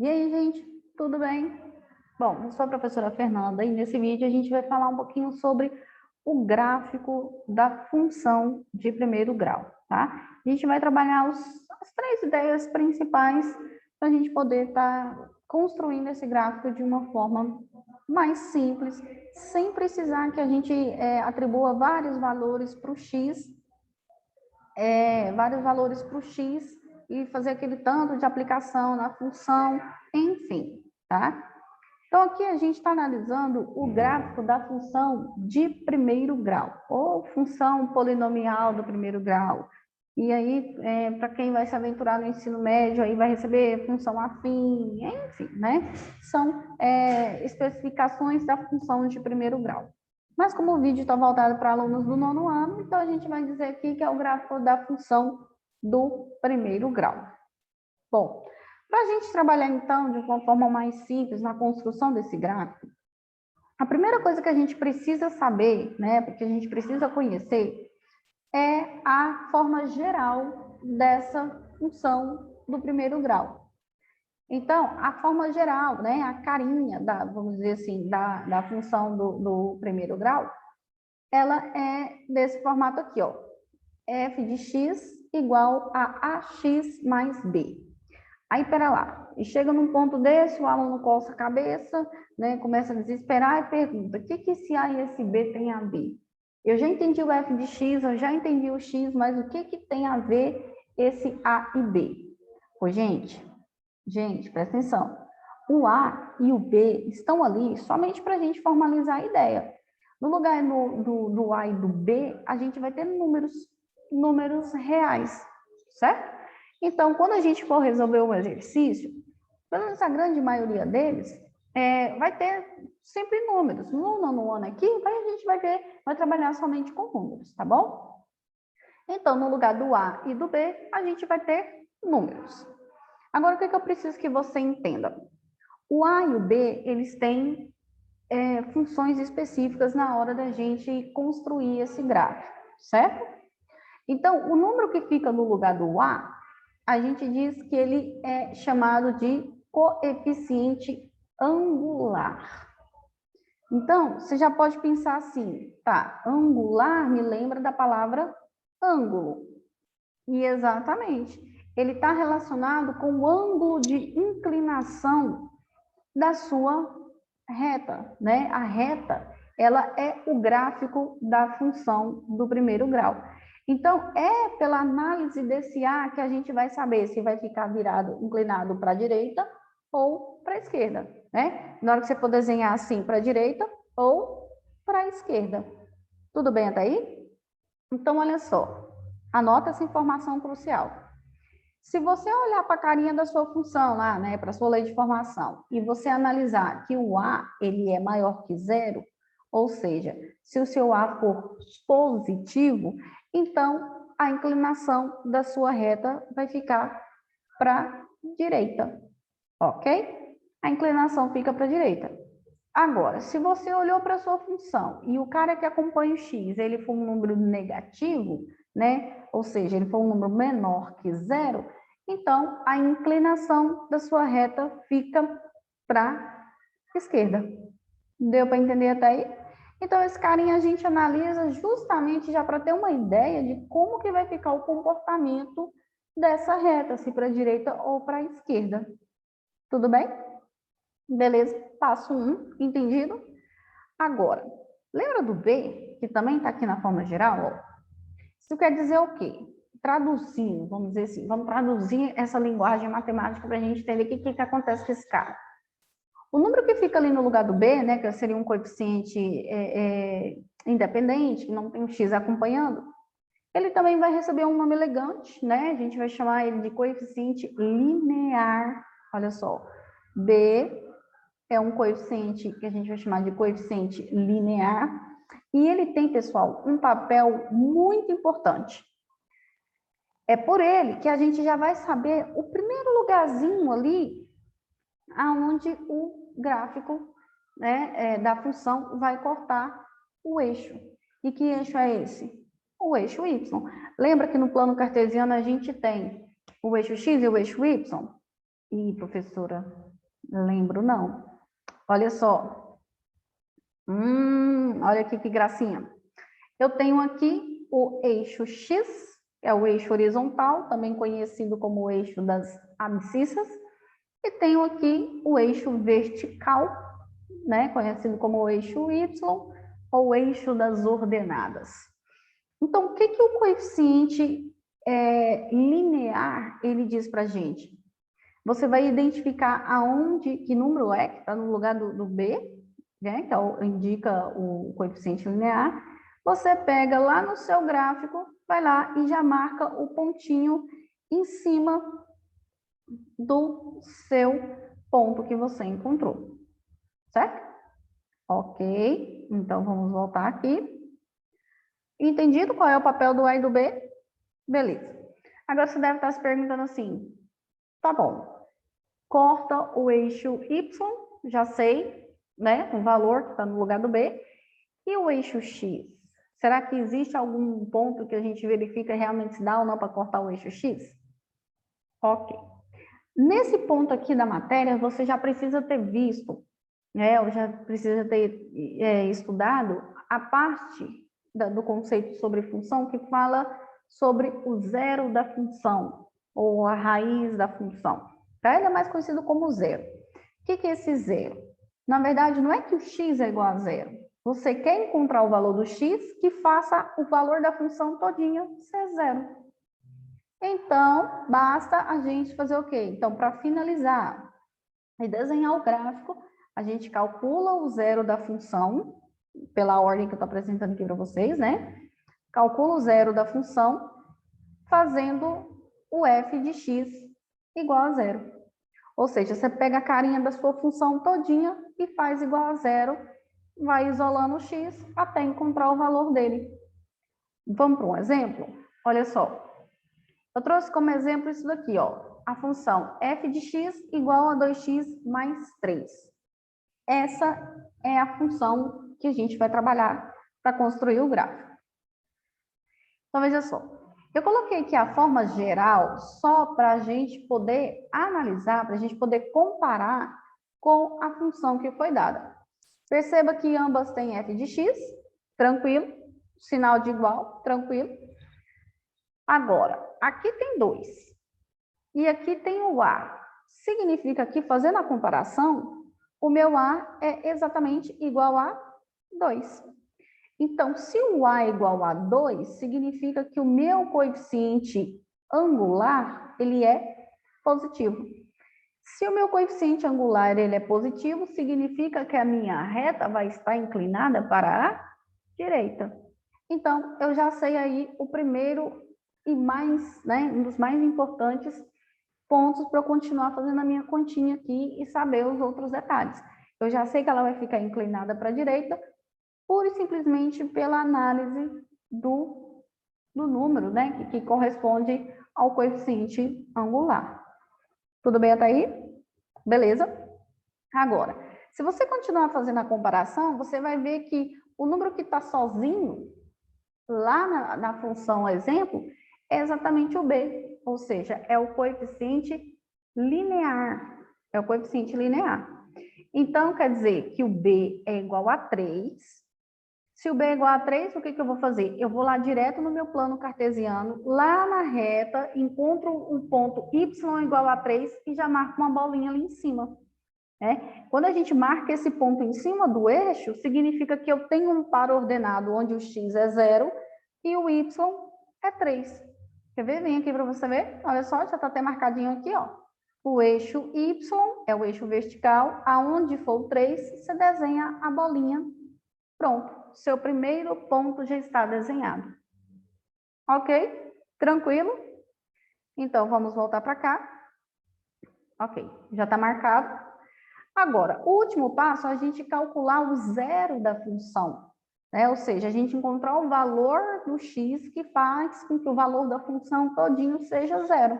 E aí, gente, tudo bem? Bom, eu sou a professora Fernanda e nesse vídeo a gente vai falar um pouquinho sobre o gráfico da função de primeiro grau, tá? A gente vai trabalhar as três ideias principais para a gente poder estar construindo esse gráfico de uma forma mais simples, sem precisar que a gente atribua vários valores para o x, e fazer aquele tanto de aplicação na função, enfim, tá? Então, aqui a gente está analisando o gráfico da função de primeiro grau, ou função polinomial do primeiro grau. E aí, para quem vai se aventurar no ensino médio, aí vai receber função afim, enfim, né? São especificações da função de primeiro grau. Mas como o vídeo está voltado para alunos do nono ano, então a gente vai dizer aqui que é o gráfico da função do primeiro grau. Bom, para a gente trabalhar, então, de uma forma mais simples na construção desse gráfico, a primeira coisa que a gente precisa saber, né, porque a gente precisa conhecer, é a forma geral dessa função do primeiro grau. Então, a forma geral, né, a carinha, vamos dizer assim, da função do primeiro grau, ela é desse formato aqui, ó, f de x igual a ax mais b. Aí, pera lá, e chega num ponto desse, o aluno coça a cabeça, né, começa a desesperar e pergunta, o que esse A e esse B tem a ver? Eu já entendi o f de x, eu já entendi o x, mas o que tem a ver esse A e B? Pois, gente, presta atenção. O A e o B estão ali somente para a gente formalizar a ideia. No lugar do A e do B, a gente vai ter números reais, certo? Então, quando a gente for resolver um exercício, pelo menos a grande maioria deles, vai ter sempre números. No nono ano aqui, a gente vai trabalhar somente com números, tá bom? Então, no lugar do A e do B, a gente vai ter números. Agora, o que eu preciso que você entenda? O A e o B, eles têm funções específicas na hora da gente construir esse gráfico, certo? Então, o número que fica no lugar do a gente diz que ele é chamado de coeficiente angular. Então, você já pode pensar assim, tá, angular me lembra da palavra ângulo. E exatamente, ele está relacionado com o ângulo de inclinação da sua reta, né? A reta, ela é o gráfico da função do primeiro grau. Então, é pela análise desse A que a gente vai saber se vai ficar virado, inclinado para a direita ou para a esquerda, né? Na hora que você for desenhar assim para a direita ou para a esquerda. Tudo bem até aí? Então, olha só, anota essa informação crucial. Se você olhar para a carinha da sua função lá, né, para a sua lei de formação, e você analisar que o A ele é maior que zero, ou seja, se o seu A for positivo, então a inclinação da sua reta vai ficar para a direita, ok? A inclinação fica para a direita. Agora, se você olhou para a sua função e o cara que acompanha o x, ele for um número negativo, né? Ou seja, ele for um número menor que zero, então a inclinação da sua reta fica para a esquerda. Deu para entender até aí? Então, esse carinha a gente analisa justamente já para ter uma ideia de como que vai ficar o comportamento dessa reta, se para a direita ou para a esquerda. Tudo bem? Beleza? Passo 1, entendido? Agora, lembra do B, que também está aqui na forma geral? Ó? Isso quer dizer o quê? Traduzir, vamos dizer assim, vamos traduzir essa linguagem matemática para a gente entender o que acontece com esse cara. O número que fica ali no lugar do B, né, que seria um coeficiente independente, que não tem um x acompanhando, ele também vai receber um nome elegante, né? A gente vai chamar ele de coeficiente linear. Olha só, B é um coeficiente que a gente vai chamar de coeficiente linear, e ele tem, pessoal, um papel muito importante. É por ele que a gente já vai saber o primeiro lugarzinho ali aonde o gráfico, né, da função vai cortar o eixo. E que eixo é esse? O eixo y. Lembra que no plano cartesiano a gente tem o eixo x e o eixo y? Ih, professora, lembro não. Olha só. Olha aqui que gracinha. Eu tenho aqui o eixo X, que é o eixo horizontal, também conhecido como o eixo das abscissas, e tenho aqui o eixo vertical, né, conhecido como o eixo Y, ou o eixo das ordenadas. Então, o que que o coeficiente linear ele diz para a gente? Você vai identificar aonde, que número é, que está no lugar do B, né, que indica o coeficiente linear. Você pega lá no seu gráfico, vai lá e já marca o pontinho em cima do seu ponto que você encontrou, certo? Ok, então vamos voltar aqui. Entendido qual é o papel do A e do B? Beleza. Agora você deve estar se perguntando assim, tá bom, corta o eixo Y, já sei, né, o valor que está no lugar do B, e o eixo X? Será que existe algum ponto que a gente verifica realmente se dá ou não para cortar o eixo X? Ok. Nesse ponto aqui da matéria, você já precisa ter visto, né, ou já precisa ter estudado a parte do conceito sobre função que fala sobre o zero da função, ou a raiz da função. Tá? Ele é mais conhecido como zero. O que é esse zero? Na verdade, não é que o x é igual a zero. Você quer encontrar o valor do x que faça o valor da função todinha ser zero. Então, basta a gente fazer o quê? Então, para finalizar e desenhar o gráfico, a gente calcula o zero da função, pela ordem que eu estou apresentando aqui para vocês, né? Calcula o zero da função, fazendo o f de x igual a zero. Ou seja, você pega a carinha da sua função todinha e faz igual a zero, vai isolando o x até encontrar o valor dele. Vamos para um exemplo? Olha só. Eu trouxe como exemplo isso daqui, ó. A função f de x igual a 2x mais 3. Essa é a função que a gente vai trabalhar para construir o gráfico. Então, veja só. Eu coloquei aqui a forma geral só para a gente poder analisar, para a gente poder comparar com a função que foi dada. Perceba que ambas têm f de x, tranquilo, sinal de igual, tranquilo. Agora, aqui tem 2 e aqui tem o a. Significa que, fazendo a comparação, o meu a é exatamente igual a 2. Então, se o a é igual a 2, significa que o meu coeficiente angular, ele é positivo. Se o meu coeficiente angular ele é positivo, significa que a minha reta vai estar inclinada para a direita. Então, eu já sei aí o primeiro e mais, né, um dos mais importantes pontos para eu continuar fazendo a minha continha aqui e saber os outros detalhes. Eu já sei que ela vai ficar inclinada para a direita, pura e simplesmente pela análise do número, né, que corresponde ao coeficiente angular. Tudo bem até aí? Beleza? Agora, se você continuar fazendo a comparação, você vai ver que o número que está sozinho, lá na função exemplo, é exatamente o b, ou seja, é o coeficiente linear. É o coeficiente linear. Então, quer dizer que o b é igual a 3. Se o b é igual a 3, o que eu vou fazer? Eu vou lá direto no meu plano cartesiano, lá na reta, encontro um ponto y igual a 3 e já marco uma bolinha ali em cima. Quando a gente marca esse ponto em cima do eixo, significa que eu tenho um par ordenado onde o x é 0 e o y é 3. Quer ver? Vem aqui para você ver. Olha só, já está até marcadinho aqui, ó. O eixo y é o eixo vertical, aonde for o 3, você desenha a bolinha. Pronto, seu primeiro ponto já está desenhado. Ok? Tranquilo? Então, vamos voltar para cá. Ok, já está marcado. Agora, o último passo é a gente calcular o zero da função, né? Ou seja, a gente encontrar o valor do x que faz com que o valor da função todinho seja zero.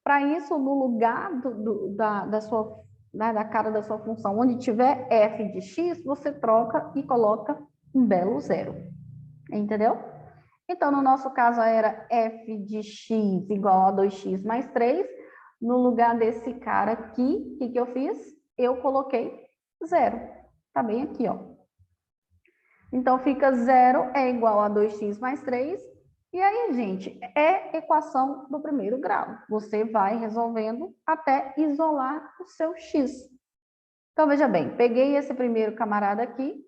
Para isso, no lugar da cara da sua função, onde tiver f de x, você troca e coloca um belo zero. Entendeu? Então, no nosso caso, era f de x igual a 2x mais 3. No lugar desse cara aqui, o que eu fiz? Eu coloquei 0. Tá bem aqui, ó. Então, fica 0 é igual a 2x mais 3. E aí, gente, é equação do primeiro grau. Você vai resolvendo até isolar o seu x. Então, veja bem, peguei esse primeiro camarada aqui,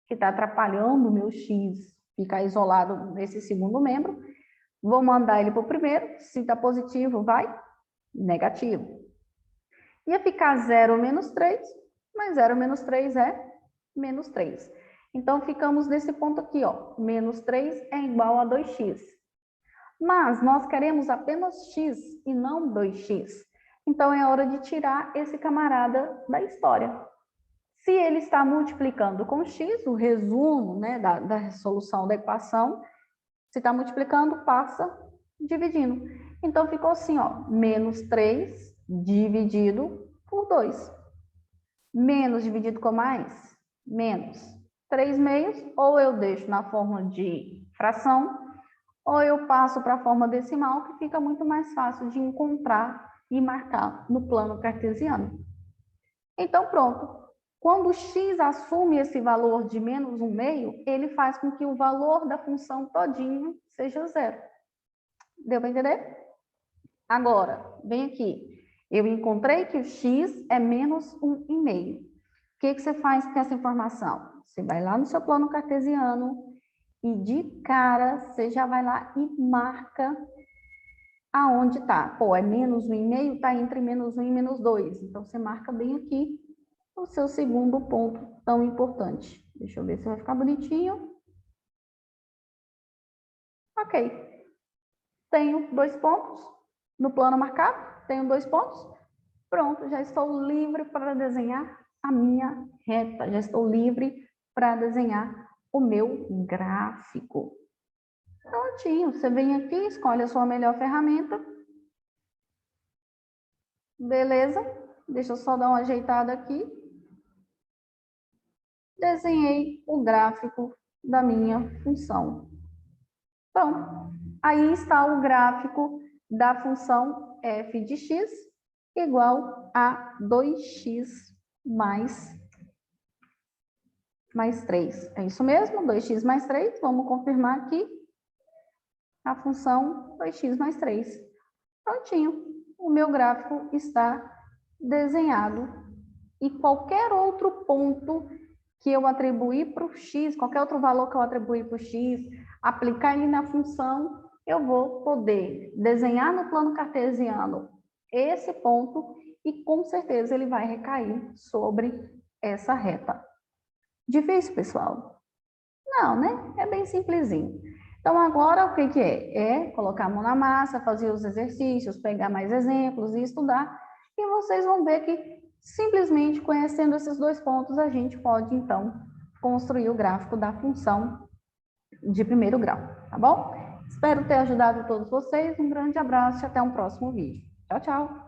que está atrapalhando o meu x ficar isolado nesse segundo membro. Vou mandar ele para o primeiro. Se está positivo, vai negativo. Ia ficar 0 menos 3, mas 0 menos 3 é menos 3. Então, ficamos nesse ponto aqui, ó. Menos 3 é igual a 2x. Mas nós queremos apenas x e não 2x. Então, é hora de tirar esse camarada da história. Se ele está multiplicando com x, o resumo, né, da resolução da equação, se está multiplicando, passa dividindo. Então, ficou assim, ó, menos 3 dividido por 2. Menos dividido com mais? Menos. 3 meios, ou eu deixo na forma de fração, ou eu passo para a forma decimal, que fica muito mais fácil de encontrar e marcar no plano cartesiano. Então, pronto. Quando x assume esse valor de menos 1 meio, ele faz com que o valor da função todinho seja 0. Deu para entender? Agora, vem aqui. Eu encontrei que o x é menos 1,5. O que você faz com essa informação? Você vai lá no seu plano cartesiano e de cara você já vai lá e marca aonde está. Pô, é menos 1,5, está entre menos 1 e menos 2. Então, você marca bem aqui o seu segundo ponto tão importante. Deixa eu ver se vai ficar bonitinho. Ok. Tenho 2 pontos no plano marcado. Tenho 2 pontos. Pronto, já estou livre para desenhar a minha reta. Já estou livre para desenhar o meu gráfico. Prontinho. Você vem aqui, escolhe a sua melhor ferramenta. Beleza? Deixa eu só dar uma ajeitada aqui. Desenhei o gráfico da minha função. Pronto. Aí está o gráfico da função f de x igual a 2x mais 3. É isso mesmo? 2x mais 3. Vamos confirmar aqui a função 2x mais 3. Prontinho. O meu gráfico está desenhado. E qualquer outro ponto que eu atribuir para o x, qualquer outro valor que eu atribuir para o x, aplicar ele na função, eu vou poder desenhar no plano cartesiano esse ponto e com certeza ele vai recair sobre essa reta. Difícil, pessoal? Não, né? É bem simplesinho. Então, agora o que é? É colocar a mão na massa, fazer os exercícios, pegar mais exemplos e estudar. E vocês vão ver que simplesmente conhecendo esses 2 pontos, a gente pode, então, construir o gráfico da função de primeiro grau, tá bom? Espero ter ajudado todos vocês. Um grande abraço e até um próximo vídeo. Tchau, tchau!